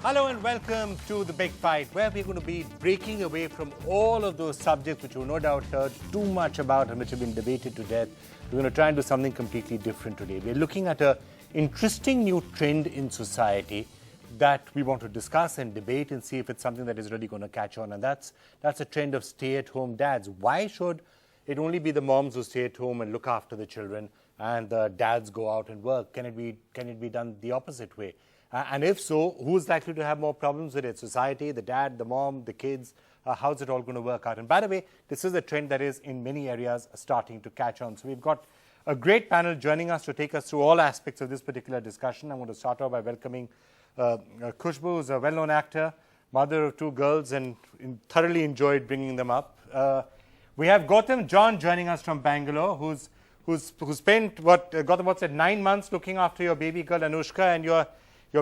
Hello and welcome to The Big Fight, where we're going to be breaking away from all of those subjects which you've no doubt heard too much about and which have been debated to death. We're going to try and do something completely different today. We're looking at an interesting new trend in society that we want to discuss and debate and see if it's something that is really going to catch on. And that's a trend of stay-at-home dads. Why should it only be the moms who stay at home and look after the children and the dads go out and work? Can it be done the opposite way? And if so, who's likely to have more problems with it? Society, the dad, the mom, the kids? How's it all going to work out? And by the way, this is a trend that is in many areas starting to catch on. So we've got a great panel joining us to take us through all aspects of this particular discussion. I'm going to start off by welcoming Khushbu, who's a well-known actor, mother of two girls, and thoroughly enjoyed bringing them up. We have Gautam John joining us from Bangalore, who's spent Gautam, what's it, 9 months looking after your baby girl Anushka, and you're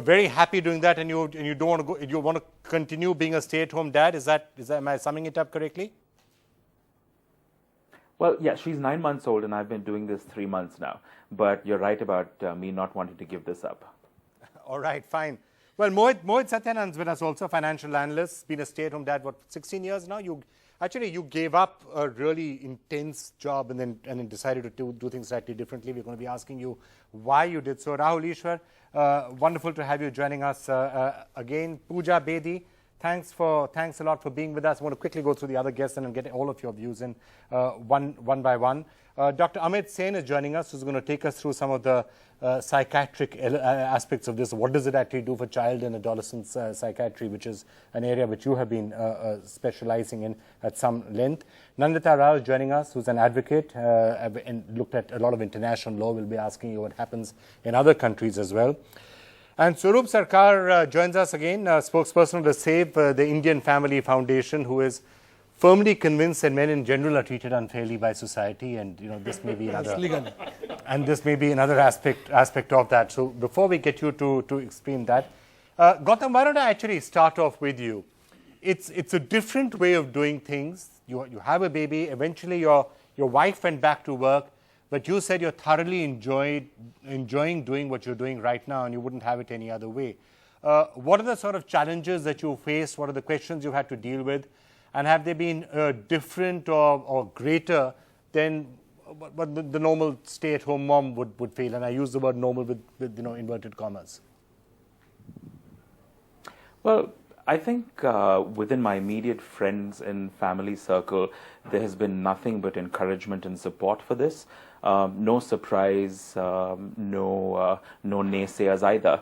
very happy doing that, and you don't want to go. You want to continue being a stay-at-home dad. Is that am I summing it up correctly? Well, yeah, she's 9 months old, and I've been doing this 3 months now. But you're right about me not wanting to give this up. All right, fine. Well, Mohit Satyanand's with us also, financial analyst, been a stay-at-home dad, 16 years now? You gave up a really intense job and then decided to do things slightly differently. We're going to be asking you why you did so. Rahul Ishwar, wonderful to have you joining us again. Pooja Bedi, thanks a lot for being with us. I want to quickly go through the other guests and get all of your views in one by one. Dr. Amit Sen is joining us, who's going to take us through some of the psychiatric aspects of this. What does it actually do for child and adolescent psychiatry, which is an area which you have been specializing in at some length. Nandita Rao is joining us, who's an advocate and looked at a lot of international law. We'll be asking you what happens in other countries as well. And Swaroop Sarkar joins us again, spokesperson of the Save the Indian Family Foundation, who is firmly convinced that men in general are treated unfairly by society, and this may be another aspect of that. So before we get you to explain that, Gautam, why don't I actually start off with you? It's a different way of doing things. You have a baby. Eventually, your wife went back to work, but you said you're thoroughly enjoying doing what you're doing right now, and you wouldn't have it any other way. What are the sort of challenges that you faced? What are the questions you had to deal with? And have they been different or greater than what the normal stay-at-home mom would feel? And I use the word normal with inverted commas. Well, I think within my immediate friends and family circle, there has been nothing but encouragement and support for this. No surprise, no naysayers either.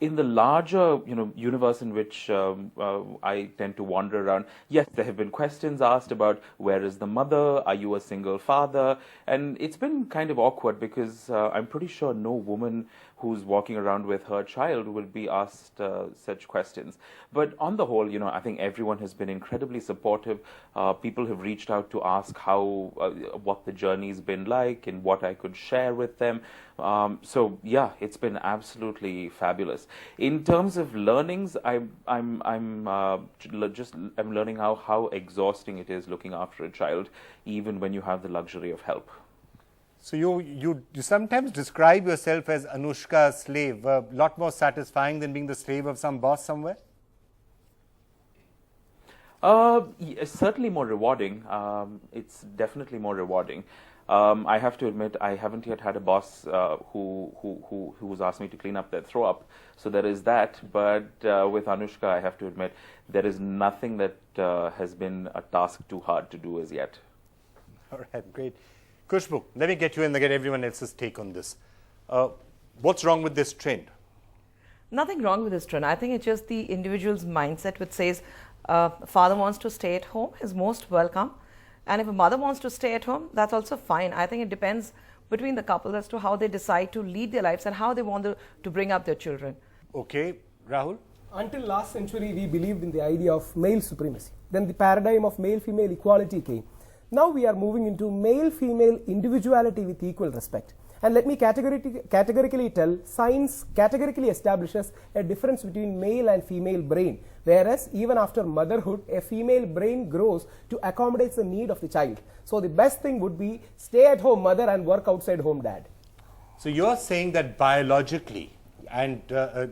In the larger, universe in which I tend to wander around, yes, there have been questions asked about where is the mother, are you a single father? And it's been kind of awkward because I'm pretty sure no woman who's walking around with her child will be asked such questions. But on the whole, I think everyone has been incredibly supportive. People have reached out to ask what the journey's been like and what I could share with them. So yeah, it's been absolutely fabulous. In terms of learnings, I'm learning how exhausting it is looking after a child, even when you have the luxury of help. So you sometimes describe yourself as Anushka's slave. A lot more satisfying than being the slave of some boss somewhere? Certainly more rewarding. It's definitely more rewarding. I have to admit, I haven't yet had a boss who's asked me to clean up their throw up. So there is that. But with Anushka, I have to admit, there is nothing that has been a task too hard to do as yet. All right, great. Khushbu, let me get you in and get everyone else's take on this. What's wrong with this trend? Nothing wrong with this trend. I think it's just the individual's mindset which says father wants to stay at home is most welcome. And if a mother wants to stay at home, that's also fine. I think it depends between the couple as to how they decide to lead their lives and how they want to bring up their children. Okay, Rahul? Until last century, we believed in the idea of male supremacy. Then the paradigm of male-female equality came. Now we are moving into male-female individuality with equal respect. And let me categorically tell, science categorically establishes a difference between male and female brain. Whereas even after motherhood, a female brain grows to accommodate the need of the child. So the best thing would be stay at home mother and work outside home dad. So you're saying that biologically, and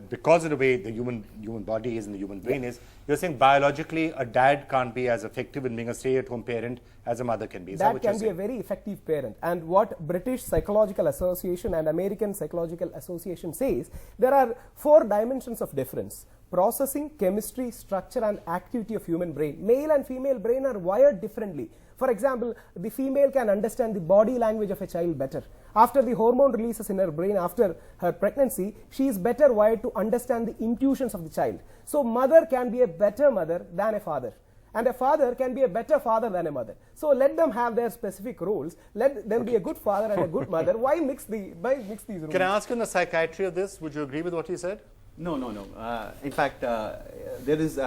because of the way the human body is and the human brain is, you're saying biologically a dad can't be as effective in being a stay-at-home parent as a mother can be. Is that what you're saying? Can be a very effective parent. And what British Psychological Association and American Psychological Association says, there are 4 dimensions of difference: processing, chemistry, structure, and activity of human brain. Male and female brain are wired differently. For example, the female can understand the body language of a child better. After the hormone releases in her brain after her pregnancy, she is better wired to understand the intuitions of the child. So mother can be a better mother than a father, and a father can be a better father than a mother. So let them have their specific roles. Let them be a good father and a good mother. Why mix these roles? Can I ask you on the psychiatry of this? Would you agree with what he said? No. In fact, there is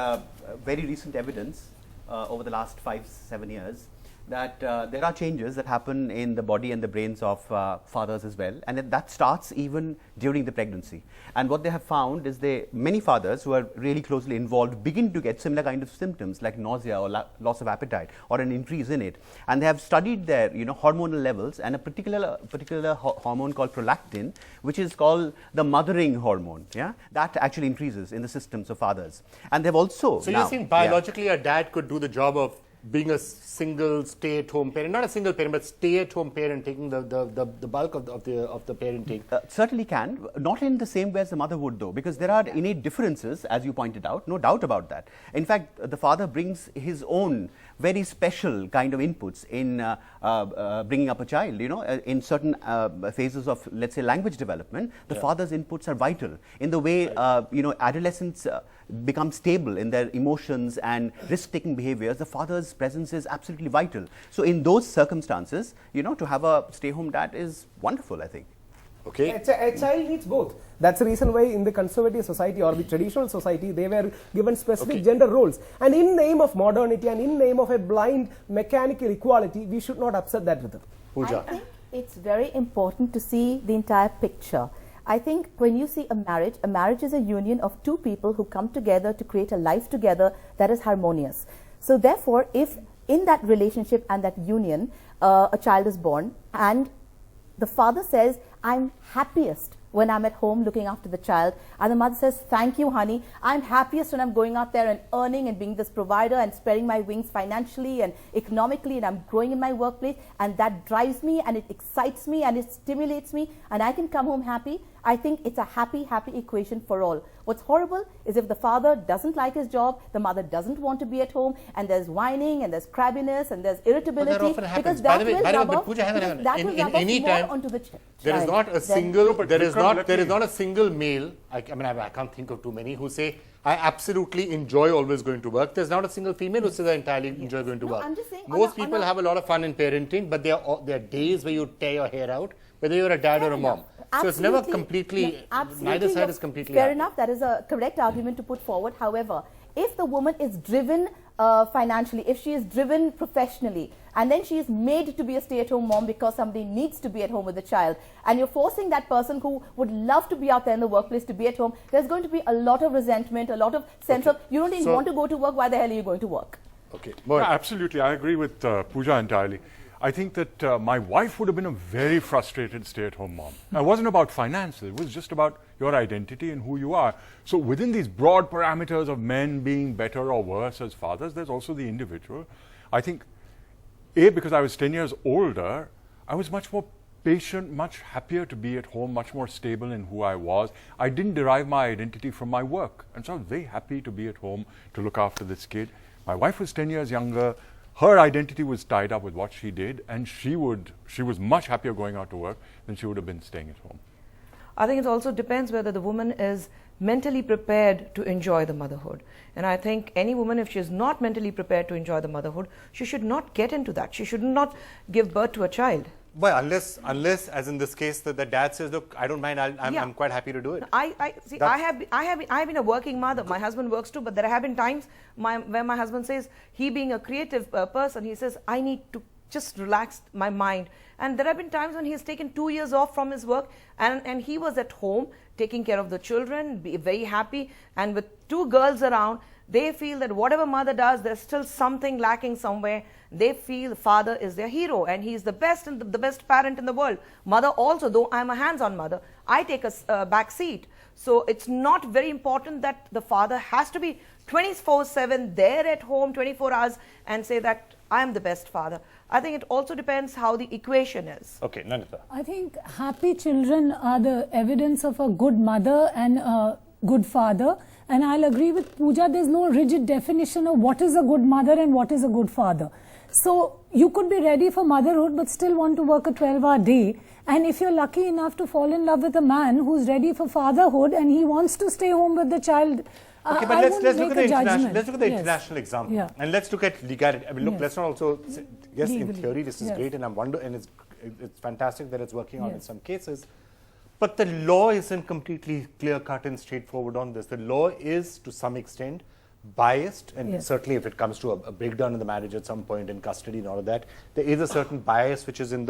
very recent evidence over the last 5-7 years that there are changes that happen in the body and the brains of fathers as well, and that starts even during the pregnancy. And what they have found is many fathers who are really closely involved begin to get similar kind of symptoms like nausea or loss of appetite or an increase in it. And they have studied their hormonal levels, and a particular hormone called prolactin, which is called the mothering hormone, that actually increases in the systems of fathers. And they've also you're saying biologically a dad could do the job of being a single stay-at-home parent, not a single parent, but stay-at-home parent, taking the bulk of the parenting. Certainly can, not in the same way as the mother would though, because there are innate differences, as you pointed out, no doubt about that. In fact, the father brings his own very special kind of inputs in bringing up a child. In certain phases of, let's say, language development, the father's inputs are vital in the way adolescents become stable in their emotions and risk-taking behaviors. The father's presence is absolutely vital. So in those circumstances, to have a stay-home dad is wonderful, I think. Okay. A child needs both. That's the reason why in the conservative society or the traditional society, they were given specific gender roles. And in name of modernity and in name of a blind mechanical equality, we should not upset that rhythm. Pooja. I think it's very important to see the entire picture. I think when you see a marriage is a union of 2 people who come together to create a life together that is harmonious. So therefore, if in that relationship and that union, a child is born and the father says, I'm happiest when I'm at home looking after the child, and the mother says, thank you, honey, I'm happiest when I'm going out there and earning and being this provider and spreading my wings financially and economically, and I'm growing in my workplace, and that drives me and it excites me and it stimulates me, and I can come home happy. I think it's a happy equation for all. What's horrible is if the father doesn't like his job, the mother doesn't want to be at home, and there's whining and there's crabbiness and there's irritability. But that often happens. Because that will rub off, Pooja, hang on. that will In rub off more onto the child. There is not a single, there is not a single male, I can't think of too many, who say, I absolutely enjoy always going to work. There's not a single female who says I entirely enjoy going to work. I'm just saying Most people have a lot of fun in parenting, but there are days where you tear your hair out, whether you're a dad or a mom. So it's never completely, neither side is completely fair happy. enough. That is a correct argument to put forward. However, if the woman is driven financially, if she is driven professionally, and then she is made to be a stay-at-home mom because somebody needs to be at home with the child, and you're forcing that person who would love to be out there in the workplace to be at home, there's going to be a lot of resentment, a lot of sense of, you don't even want to go to work, why the hell are you going to work? Okay. Yeah, absolutely. I agree with Pooja entirely. I think that my wife would have been a very frustrated stay-at-home mom. It wasn't about finances. It was just about your identity and who you are. So within these broad parameters of men being better or worse as fathers, there's also the individual. I think, because I was 10 years older, I was much more patient, much happier to be at home, much more stable in who I was. I didn't derive my identity from my work. And so I was very happy to be at home to look after this kid. My wife was 10 years younger. Her identity was tied up with what she did, and she was much happier going out to work than she would have been staying at home. I think it also depends whether the woman is mentally prepared to enjoy the motherhood. And I think any woman, if she is not mentally prepared to enjoy the motherhood, she should not get into that. She should not give birth to a child. Well, unless, as in this case, the dad says, "Look, I don't mind. I'm quite happy to do it." I have been a working mother. My husband works too, but there have been times where my husband says, he being a creative person, he says, I need to just relax my mind. And there have been times when he has taken 2 years off from his work, and he was at home taking care of the children, be very happy, and with 2 girls around. They feel that whatever mother does, there's still something lacking somewhere. They feel father is their hero and he's the best and the best parent in the world. Mother also, though I'm a hands-on mother, I take a back seat. So it's not very important that the father has to be 24/7 there at home 24 hours and say that I am the best father. I think it also depends how the equation is. Okay, Nandita. I think happy children are the evidence of a good mother and a good father. And I'll agree with Pooja, there's no rigid definition of what is a good mother and what is a good father. So you could be ready for motherhood but still want to work a 12-hour day. And if you're lucky enough to fall in love with a man who's ready for fatherhood and he wants to stay home with the child, okay, but let's look at the international example, Yeah. and let's look at legality. I mean, look, Yes. let's not also say, yes, in Legally. theory this is Yes. great, and it's fantastic that it's working out in Yes. some cases. But the law isn't completely clear-cut and straightforward on this. The law is, to some extent, biased, and Yes. certainly if it comes to a breakdown in the marriage at some point in custody and all of that, there is a certain bias which is in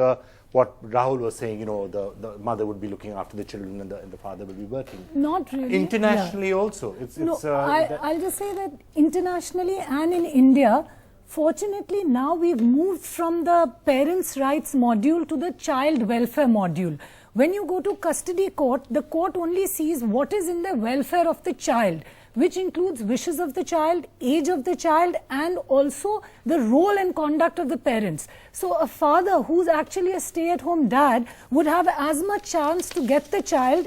what Rahul was saying, the mother would be looking after the children and the father will be working. not really. Internationally also, I'll just say that internationally and in India, fortunately now we've moved from the parents' rights module to the child welfare module. When you go to custody court, the court only sees what is in the welfare of the child, which includes wishes of the child, age of the child, and also the role and conduct of the parents. So a father who's actually a stay-at-home dad would have as much chance to get the child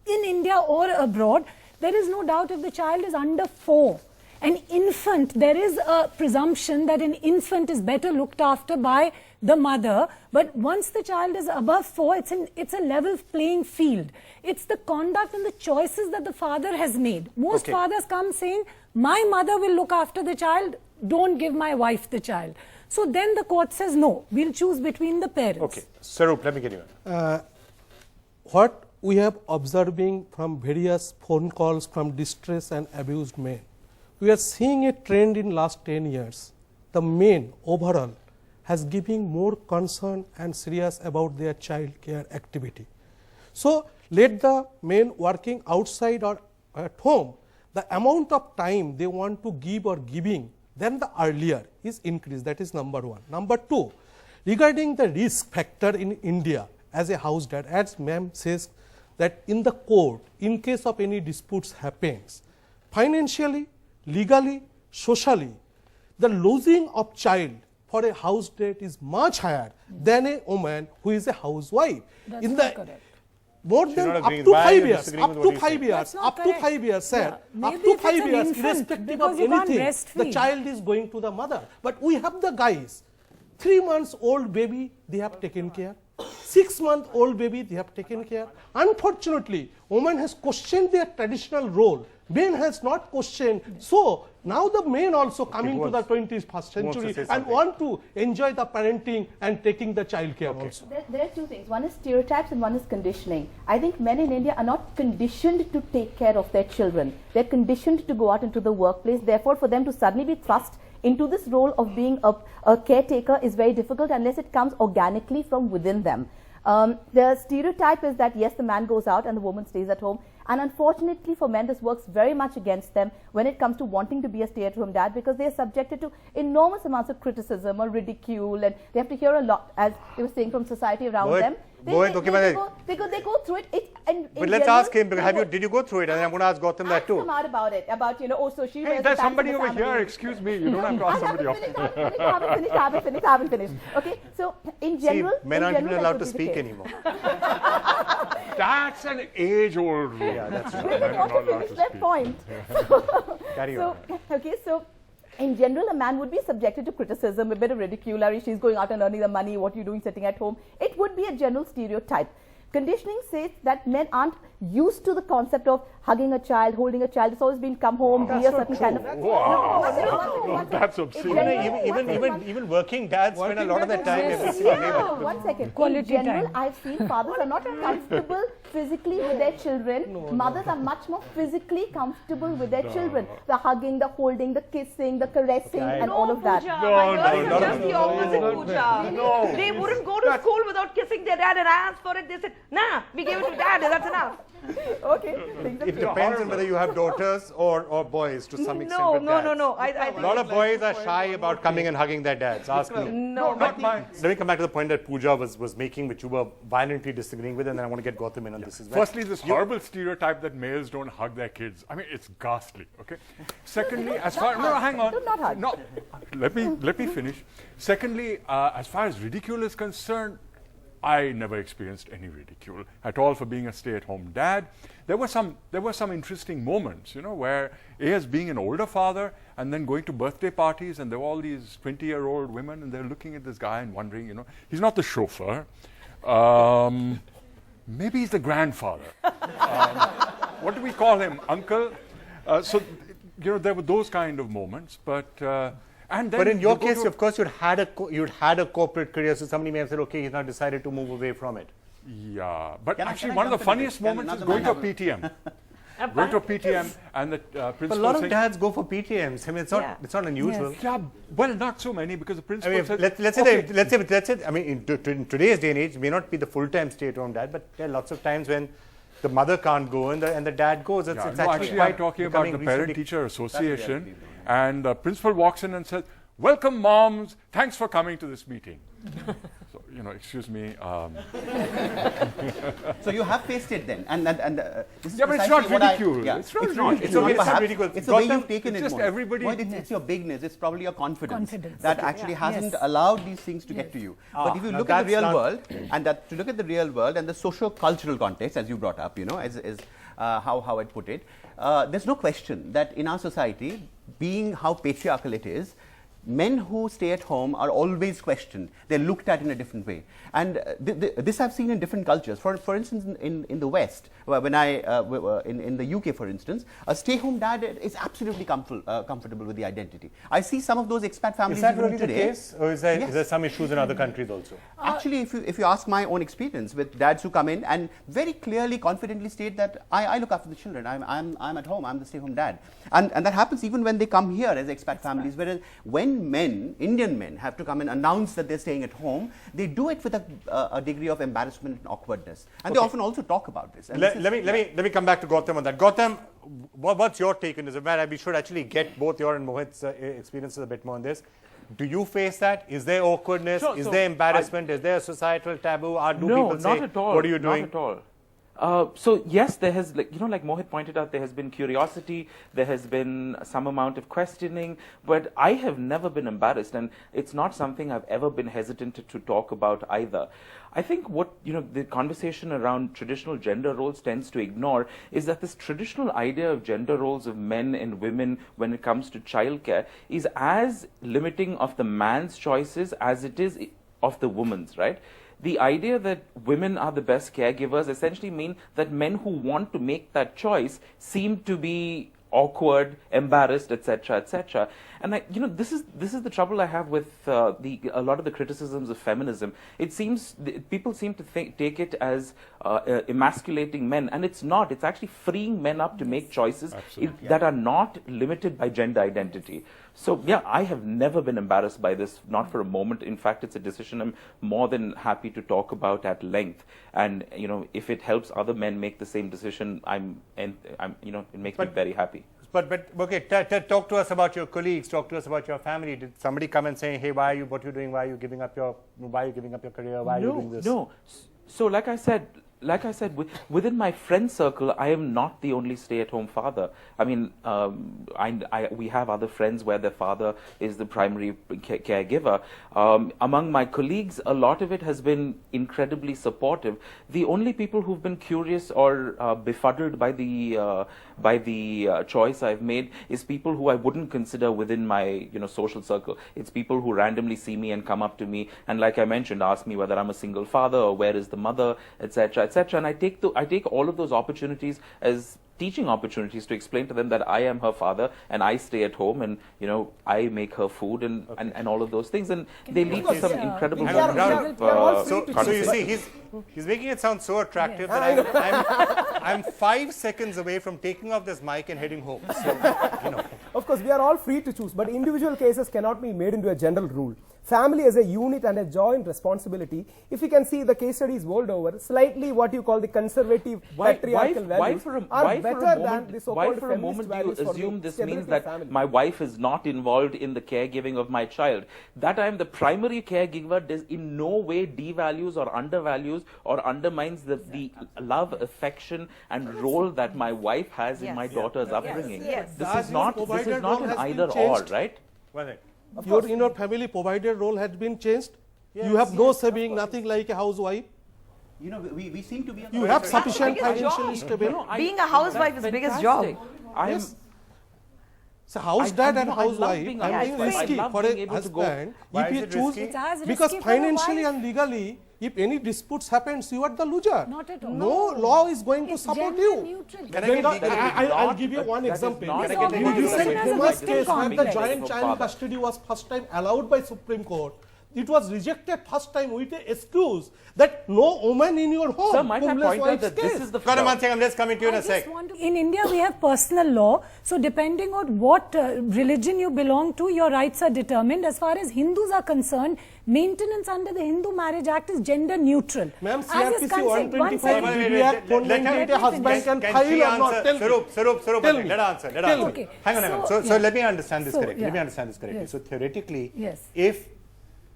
in India or abroad. There is no doubt if the child is under 4. An infant, there is a presumption that an infant is better looked after by the mother, but once the child is above 4, it's a level playing field. It's the conduct and the choices that the father has made. Most fathers come saying, my mother will look after the child, don't give my wife the child. So then the court says, no, we'll choose between the parents. Okay, Sarup, let me get you in. What we have observing from various phone calls from distressed and abused men, we are seeing a trend in last 10 years. The men overall has giving more concern and serious about their child care activity. So let the men working outside or at home, the amount of time they want to give or giving than the earlier is increased. That is number one. Number two, regarding the risk factor in India as a house dad, as ma'am says that in the court, in case of any disputes happens, financially, legally, socially, the losing of child for a house dad is much higher than a woman who is a housewife. That's in not the correct. more She's than not up agreeing. to Why are 5 you years, disagreeing up with to what he's 5 saying? years, That's not up to correct. 5 years, sir, Yeah. up Maybe to if it's 5 an years, infant, irrespective because of you can't anything, the breastfeed. child is going to the mother. But we have the guys, 3 months old baby, they have taken care. 6-month-old baby, they have taken care. Unfortunately, woman has questioned their traditional role. Men has not questioned. So now the men also coming to the 21st century say and something. want to enjoy the parenting and taking the child care also. There are two things. One is stereotypes and one is conditioning. I think men in India are not conditioned to take care of their children. They're conditioned to go out into the workplace. Therefore, for them to suddenly be thrust into this role of being a caretaker is very difficult unless it comes organically from within them. The stereotype is that yes, the man goes out and the woman stays at home. And unfortunately for men, this works very much against them when it comes to wanting to be a stay-at-home dad, because they are subjected to enormous amounts of criticism or ridicule, and they have to hear a lot, as they were saying, from society around them. They go through it. But let's ask him, did you go through it? And I'm going to ask Gautam that too. Ask him out about it, oh, so she Hey, wears the there's pants somebody of the over here. family. Excuse me. You don't have to ask somebody off. I haven't finished. Okay, so in general, men aren't even that allowed would to be the speak case. anymore. That's an age-old rule. Yeah, that's They right. didn't want to finish their point. Carry So, on. okay, so in general, a man would be subjected to criticism, a bit of ridicule. She's going out and earning the money. What are you doing sitting at home? It would be a general stereotype. Conditioning says that men aren't used to the concept of hugging a child, holding a child. It's always been come home, be a certain kind of. Wow. That's obscene. Even working dads spend a lot of their time every single day. No, 1 second. Quality in general, time. I've seen fathers are not comfortable physically with their children. Mothers are much more physically comfortable with their children. The hugging, the holding, the kissing, the caressing, and all of that. Just the opposite, Pooja. They wouldn't go to school without kissing their dad, and I asked for it. They said, nah, we gave it to dad, that's enough. Okay. It depends on whether you have daughters or boys to some extent. with dads. No. I A think lot of boys are shy about coming and hugging their dads. Ask me. no, Not mine. Let me come back to the point that Pooja was making, which you were violently disagreeing with, and then I want to get Gautam in on this as well. Firstly, this horrible stereotype that males don't hug their kids. I mean, it's ghastly. Okay. Secondly, as far hang on. Do not hug. No, let me finish. Secondly, as far as ridicule is concerned, I never experienced any ridicule at all for being a stay-at-home dad. There were some interesting moments, you know, where as being an older father and then going to birthday parties, and there were all these 20-year-old women, and they're looking at this guy and wondering, you know, he's not the chauffeur. Maybe he's the grandfather. What do we call him? Uncle? So, you know, there were those kind of moments, but and then But in your you go case, to- of course, you'd had a corporate career, so somebody may have said, okay, he's now decided to move away from it. Yeah, but Can I actually one of the jump in funniest this? moments is going to a PTM. Going to a PTM and the principal But a lot of saying, dads go for PTMs. I mean, it's not unusual. yeah, well, not so many because the I principal mean, said, let's say, I mean, in today's day and age, it may not be the full-time stay-at-home dad, but there are lots of times when the mother can't go and the dad goes. It's yeah, it's no, actually actually quite I'm talking about the becoming Parent-Teacher recently- Association, and the principal walks in and says, "Welcome, moms. Thanks for coming to this meeting." So, you know, excuse me. So you have faced it then, and this is Yeah, but it's not precisely what I- ridicule. yeah, It's not it's not. ridicule. It's not It's not perhaps. ridicule. It's the way Gautam, you've taken it's it. just Mohit. everybody- Mohit, it's your bigness. It's probably your confidence, Confidence. that actually hasn't allowed these things to get to you. But if you now look at the that's real not- world, and that to look at the real world and the socio-cultural context, as you brought up, you know, as how I'd put it, there's no question that in our society, being how patriarchal it is, men who stay at home are always questioned. They're looked at in a different way. And this I've seen in different cultures. For instance, in the West, when in the UK, for instance, a stay-home dad is absolutely comfortable with the identity. I see some of those expat families Is that even really the today. case? Or is there Yes. some issues in other countries also? Actually, if you ask my own experience with dads who come in and very clearly, confidently state that I look after the children, I'm at home, I'm the stay-home dad, and that happens even when they come here as expat families. Whereas when Indian men, have to come and announce that they're staying at home, they do it with a degree of embarrassment and awkwardness, and they often also talk about this. And Let me come back to Gautam on that. Gautam, what's your take on this? We should actually get both your and Mohit's experiences a bit more on this. Do you face that? Is there awkwardness? Sure, Is so there embarrassment? Is there a societal taboo? Do No, people say, not at all. what are you doing? Not at all. So yes, there has, like Mohit pointed out, there has been curiosity, there has been some amount of questioning, but I have never been embarrassed, and it's not something I've ever been hesitant to talk about either. I think what the conversation around traditional gender roles tends to ignore is that this traditional idea of gender roles of men and women when it comes to childcare is as limiting of the man's choices as it is of the woman's, right? The idea that women are the best caregivers essentially mean that men who want to make that choice seem to be awkward, embarrassed, etc., etc. And this is the trouble I have with a lot of the criticisms of feminism. It seems people seem to take it as emasculating men, and it's not. It's actually freeing men up to make choices that are not limited by gender identity. So yeah, I have never been embarrassed by this, not for a moment. In fact, it's a decision I'm more than happy to talk about at length. And if it helps other men make the same decision, it makes me very happy. But okay, talk to us about your colleagues. Talk to us about your family. Did somebody come and say, "Hey, what are you doing? Why are you giving up your career? Why are you doing this?" No. So like I said, within my friend circle, I am not the only stay-at-home father. I mean, we have other friends where their father is the primary caregiver. Among my colleagues, a lot of it has been incredibly supportive. The only people who've been curious or befuddled by the choice I've made is people who I wouldn't consider within my social circle. It's people who randomly see me and come up to me and, like I mentioned, ask me whether I'm a single father or where is the mother, etc., etc. And I take all of those opportunities as teaching opportunities to explain to them that I am her father and I stay at home and I make her food and all of those things, and they lead to some incredible So you see, he's making it sound so attractive that I'm 5 seconds away from taking off this mic and heading home. So, Of course, we are all free to choose, but individual cases cannot be made into a general rule. family as a unit and a joint responsibility. If you can see the case studies world over, slightly what you call the conservative patriarchal values are better than the so-called feminist values. Why for a moment do you assume this means that family. my wife is not involved in the caregiving of my child? That I am the primary caregiver does in no way devalues or undervalues or undermines the love, affection and role that my wife has in my daughter's upbringing. This is not an either or, right? Your family provider role has been changed. You have no saving, nothing like a housewife. You know, we seem to be. You have sufficient financial stability. Being a housewife is the biggest job. So house dad and housewife, being I think risky for a husband. If you choose, because financially and legally, if any disputes happens, you are the loser. Not at all. No law is going to support you. I'll give you one example. You recent famous case where the joint child custody was first time allowed by Supreme Court. It was rejected first time with the excuse that no woman in your home. Sir, might I point out that this is the... One second, let's come into you in a sec. In India, we have personal law. So depending on what religion you belong to, your rights are determined. As far as Hindus are concerned, maintenance under the Hindu Marriage Act is gender neutral. Ma'am, CRPC 125 DB Act 498, a husband can file or not. Sarup, Tell me. let her answer. Let her answer. Okay. Hang on. So let me understand this correctly. So theoretically,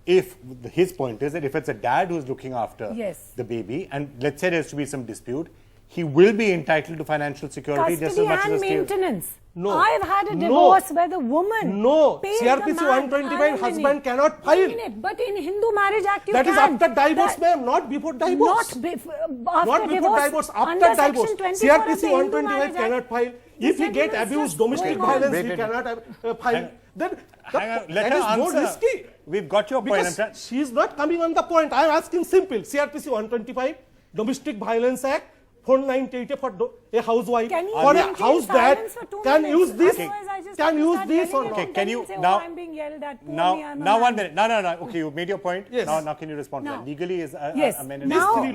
if his point is that if it's a dad who's looking after the baby, and let's say there's to be some dispute, he will be entitled to financial security just as much as and maintenance. No. I've had a divorce where the woman paid CRPC the man 125 husband cannot file. 1 minute, but in Hindu Marriage Act you that can. That is after divorce, ma'am, not before divorce. Not before divorce, after divorce. CRPC 125 cannot file. If he get abused, domestic violence, he cannot file. Then let her answer. More risky. We've got your point. Because she is not coming on the point. I am asking simple. CRPC 125, Domestic Violence Act, 498 for a housewife, for a house dad, can use this. Can use this or not? Okay, can you now 1 minute. No. Okay, you made your point. Yes. Now can you respond to that? Legally is amended. Now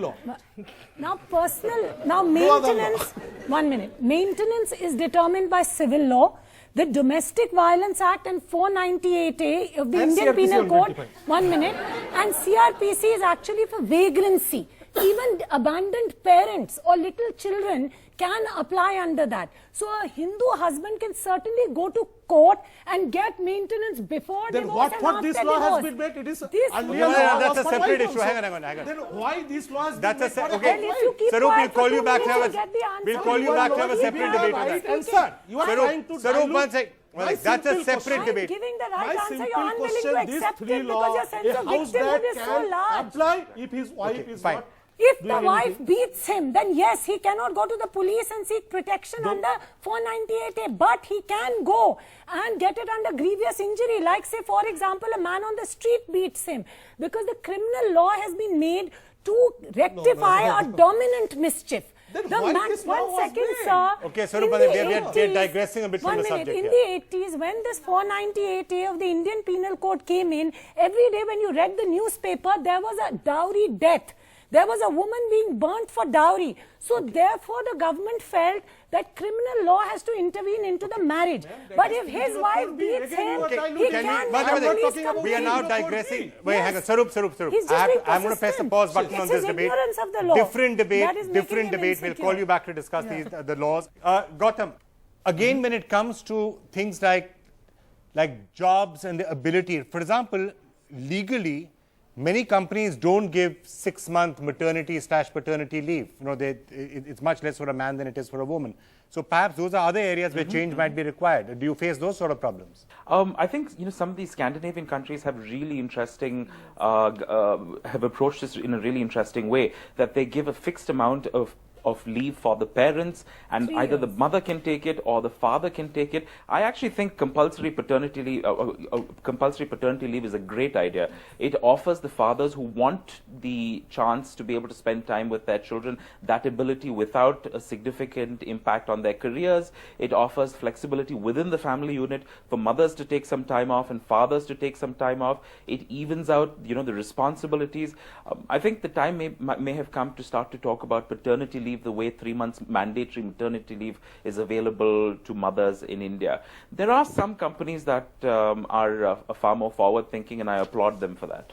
maintenance. 1 minute. Maintenance is determined by civil law. The Domestic Violence Act and 498A of the Indian Penal Code, 1 minute, and CRPC is actually for vagrancy. Even abandoned parents or little children can apply under that. So a Hindu husband can certainly go to court and get maintenance before then divorce and what after this law divorce. has been made? It is that's a separate issue. Hang on. Then why this law has that's been a made? okay. Sarup, we'll call you back to have a separate debate on that. Answer. You are trying to Sarup, one second. Well, that's a separate debate. Giving the right answer, you're unwilling to accept it because your sense of victimhood is so large. Apply if his wife is not. If the wife beats him, then yes, he cannot go to the police and seek protection under 498A, but he can go and get it under grievous injury, like say, for example, a man on the street beats him, because the criminal law has been made to rectify a dominant mischief. Then the why man, this law 1 second, was sir. Okay, Sarup, we are digressing a bit from the subject in here. the 80s, when this 498A of the Indian Penal Code came in, every day when you read the newspaper, there was a dowry death. There was a woman being burnt for dowry. So therefore, the government felt that criminal law has to intervene into the marriage. But if his wife beats him, he can we are now digressing. Wait, hang on. Sarup. I'm going to press the pause button on this debate. Different debate. We'll call you back to discuss the laws. Gautam, again, when it comes to things like jobs and the ability, for example, legally, many companies don't give 6-month maternity/paternity leave. You know, it's much less for a man than it is for a woman. So perhaps those are other areas where change might be required. Do you face those sort of problems? I think some of these Scandinavian countries have really interesting, have approached this in a really interesting way, that they give a fixed amount of leave for the parents, and either the mother can take it or the father can take it. I actually think compulsory paternity leave is a great idea. It offers the fathers who want the chance to be able to spend time with their children that ability without a significant impact on their careers. It offers flexibility within the family unit for mothers to take some time off and fathers to take some time off. It evens out, the responsibilities. I think the time may have come to start to talk about paternity leave leave the way 3 months mandatory maternity leave is available to mothers in India. There are some companies that are far more forward thinking, and I applaud them for that.